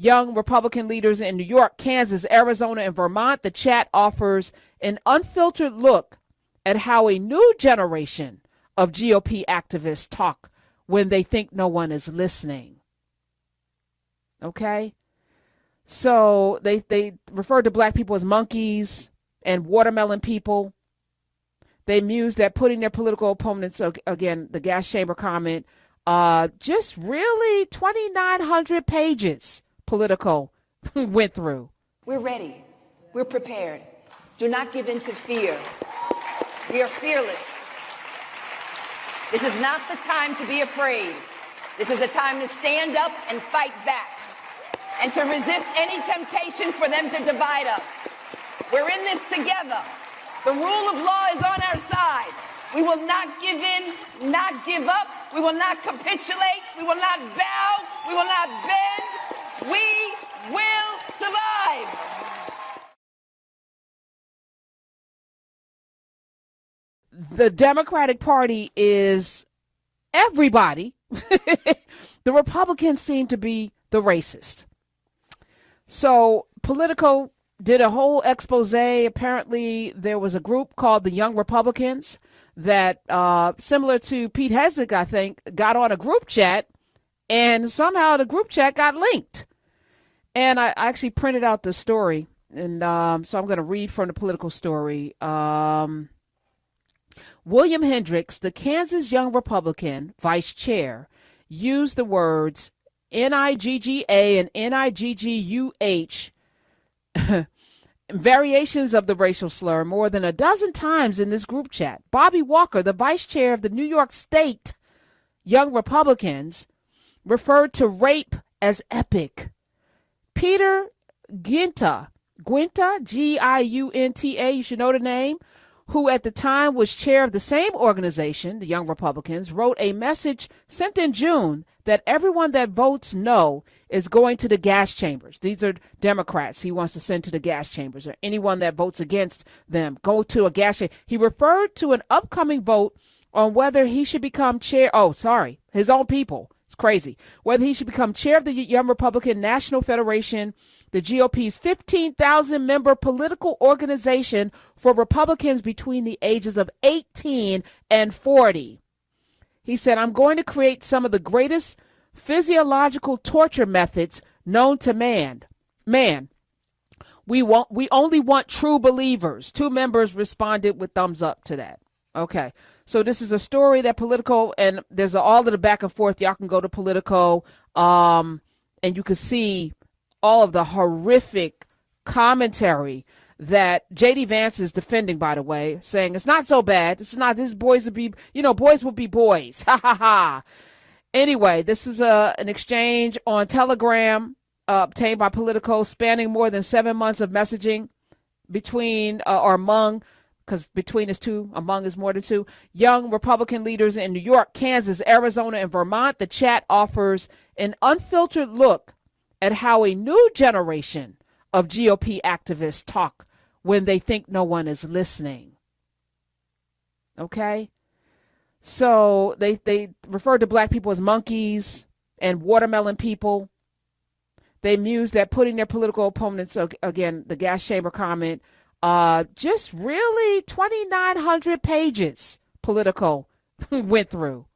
young Republican leaders in New York, Kansas, Arizona, and Vermont. The chat offers an unfiltered look at how a new generation of GOP activists talk when they think no one is listening. Okay? So they refer to black people as monkeys and watermelon people. They mused at putting their political opponents, again, the gas chamber comment, just really 2,900 pages political went through. We're ready. We're prepared. Do not give in to fear. We are fearless. This is not the time to be afraid. This is a time to stand up and fight back and to resist any temptation for them to divide us. We're in this together. The rule of law is on our side. We will not give in, not give up. We will not capitulate. We will not bow. We will not bend. We will survive. The Democratic Party is everybody. The Republicans seem to be the racist. So Politico did a whole expose. Apparently, there was a group called the Young Republicans that, similar to Pete Hegseth, I think, got on a group chat, and somehow the group chat got linked. And I actually printed out the story, and so I'm going to read from the Political story. William Hendricks, the Kansas Young Republican vice chair, used the words NIGGA and NIGGUH, variations of the racial slur, more than a dozen times in this group chat. Bobby Walker, the vice chair of the New York State Young Republicans, referred to rape as epic. Peter Guinta, Giunta, you should know the name, who at the time was chair of the same organization, the Young Republicans, wrote a message sent in June that everyone that votes no is going to the gas chambers. These are Democrats he wants to send to the gas chambers, or anyone that votes against them, go to a gas chamber. He referred to an upcoming vote on whether he should become chair. Oh, sorry, his own people. It's crazy. Whether he should become chair of the Young Republican National Federation, the GOP's 15,000-member political organization for Republicans between the ages of 18 and 40. He said, I'm going to create some of the greatest physiological torture methods known to man. We only want true believers. 2 members responded with thumbs up to that. Okay. So this is a story that Politico, and there's all of the back and forth. Y'all can go to Politico, and you can see all of the horrific commentary that J.D. Vance is defending, by the way, saying it's not so bad. This boys will be, boys will be boys. Ha ha ha. Anyway, this was an exchange on Telegram obtained by Politico, spanning more than 7 months of messaging between or among, because between is 2, among is more than 2, young Republican leaders in New York, Kansas, Arizona, and Vermont. The chat offers an unfiltered look at how a new generation of GOP activists talk when they think no one is listening. Okay? So they refer to black people as monkeys and watermelon people. They mused at putting their political opponents, again, the gas chamber comment, just really 2,900 pages political went through,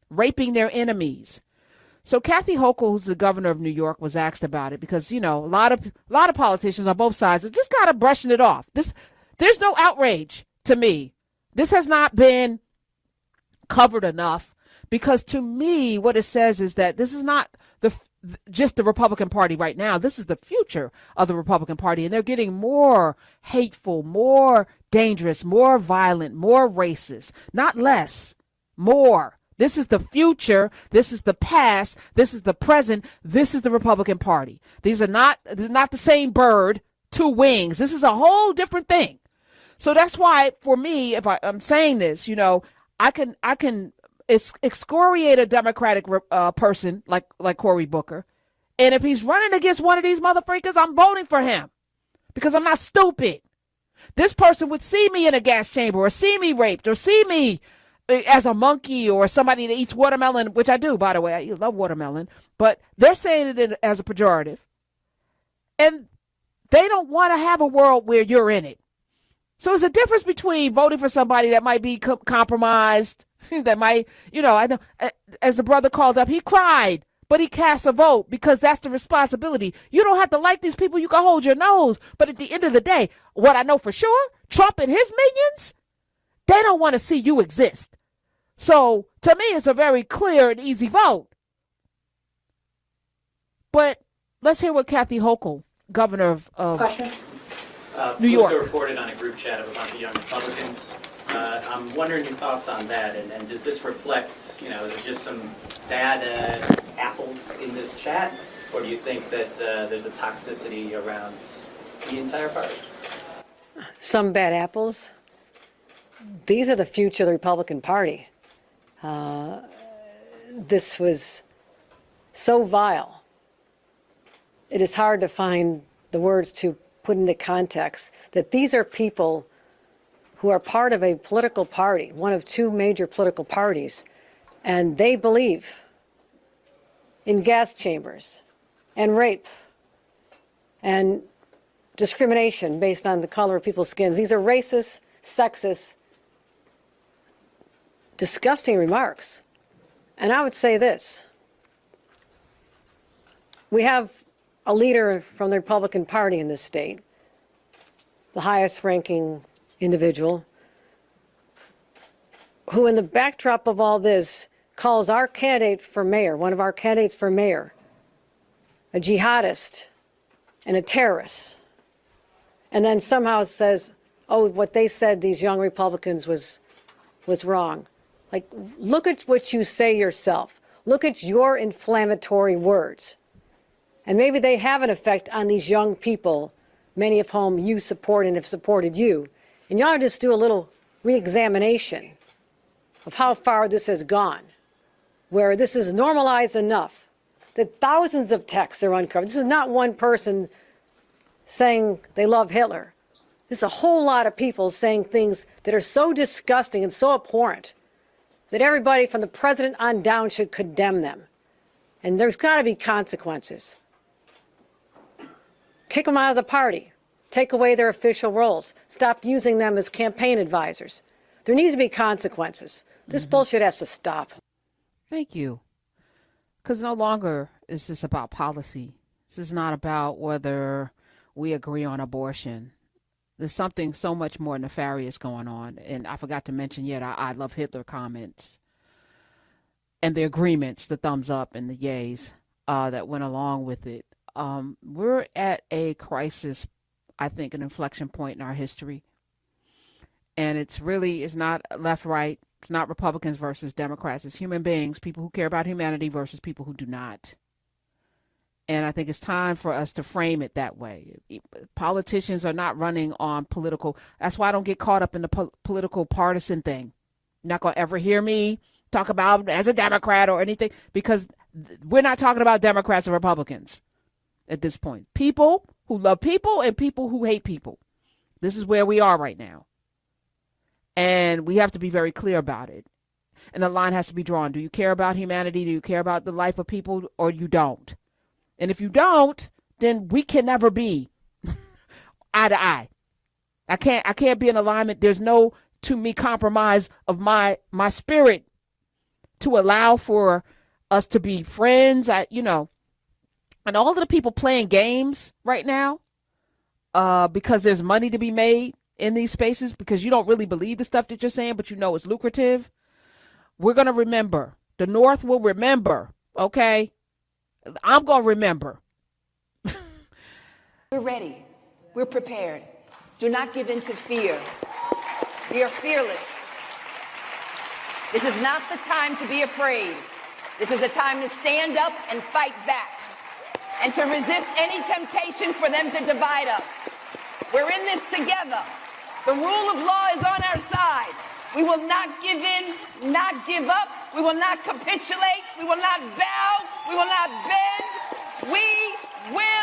raping their enemies. So Kathy Hochul, who's the governor of New York, was asked about it because, a lot of politicians on both sides are just kind of brushing it off. There's no outrage to me. This has not been covered enough, because to me, what it says is that this is not just the Republican Party right now. This is the future of the Republican Party, and they're getting more hateful, more dangerous, more violent, more racist, not less, more. This is the future. This is the past. This is the present. This is the Republican Party. This is not the same bird, 2 wings. This is a whole different thing. So that's why, for me, if I'm saying this, I can excoriate a Democratic person like Cory Booker, and if he's running against one of these motherfuckers, I'm voting for him because I'm not stupid. This person would see me in a gas chamber, or see me raped, or see me as a monkey or somebody that eats watermelon, which I do, by the way. I love watermelon, but they're saying it as a pejorative. And they don't want to have a world where you're in it. So there's a difference between voting for somebody that might be compromised, that might, I know, as the brother called up, he cried, but he cast a vote because that's the responsibility. You don't have to like these people. You can hold your nose. But at the end of the day, what I know for sure, Trump and his minions, they don't want to see you exist. So to me, it's a very clear and easy vote. But let's hear what Kathy Hochul, governor of New York, reported on a group chat of a bunch of young Republicans. I'm wondering your thoughts on that, and does this reflect, is it just some bad apples in this chat, or do you think that there's a toxicity around the entire party? Some bad apples. These are the future of the Republican Party. This was so vile. It is hard to find the words to put into context that these are people who are part of a political party, one of two major political parties, and they believe in gas chambers and rape and discrimination based on the color of people's skins. These are racist, sexist, disgusting remarks. And I would say this. We have a leader from the Republican Party in this state, the highest ranking individual, who in the backdrop of all this calls our candidate for mayor, one of our candidates for mayor, a jihadist and a terrorist, and then somehow says, oh, what they said, these young Republicans, was wrong. Like, look at what you say yourself. Look at your inflammatory words. And maybe they have an effect on these young people, many of whom you support and have supported you. And you ought to just do a little re-examination of how far this has gone, where this is normalized enough that thousands of texts are uncovered. This is not one person saying they love Hitler. This is a whole lot of people saying things that are so disgusting and so abhorrent that everybody from the president on down should condemn them. And there's got to be consequences. Kick them out of the party. Take away their official roles. Stop using them as campaign advisors. There needs to be consequences. This bullshit has to stop. Thank you. Because no longer is this about policy. This is not about whether we agree on abortion. There's something so much more nefarious going on. And I forgot to mention yet, I love Hitler comments and the agreements, the thumbs up and the yays that went along with it. We're at a crisis, I think, an inflection point in our history. And it's not left, right. It's not Republicans versus Democrats. It's human beings, people who care about humanity versus people who do not. And I think it's time for us to frame it that way. Politicians are not running on political. That's why I don't get caught up in the political partisan thing. You're not going to ever hear me talk about as a Democrat or anything, because we're not talking about Democrats and Republicans at this point. People who love people and people who hate people. This is where we are right now. And we have to be very clear about it. And the line has to be drawn. Do you care about humanity? Do you care about the life of people, or you don't? And if you don't, then we can never be eye to eye. I can't be in alignment. There's no, to me, compromise of my spirit to allow for us to be friends. And all of the people playing games right now, because there's money to be made in these spaces, because you don't really believe the stuff that you're saying, but you know it's lucrative. We're going to remember. The North will remember, okay? I'm going to remember. We're ready. We're prepared. Do not give in to fear. We are fearless. This is not the time to be afraid. This is a time to stand up and fight back and to resist any temptation for them to divide us. We're in this together. The rule of law is on our side. We will not give in, not give up. We will not capitulate. We will not bow. We will not bend. We will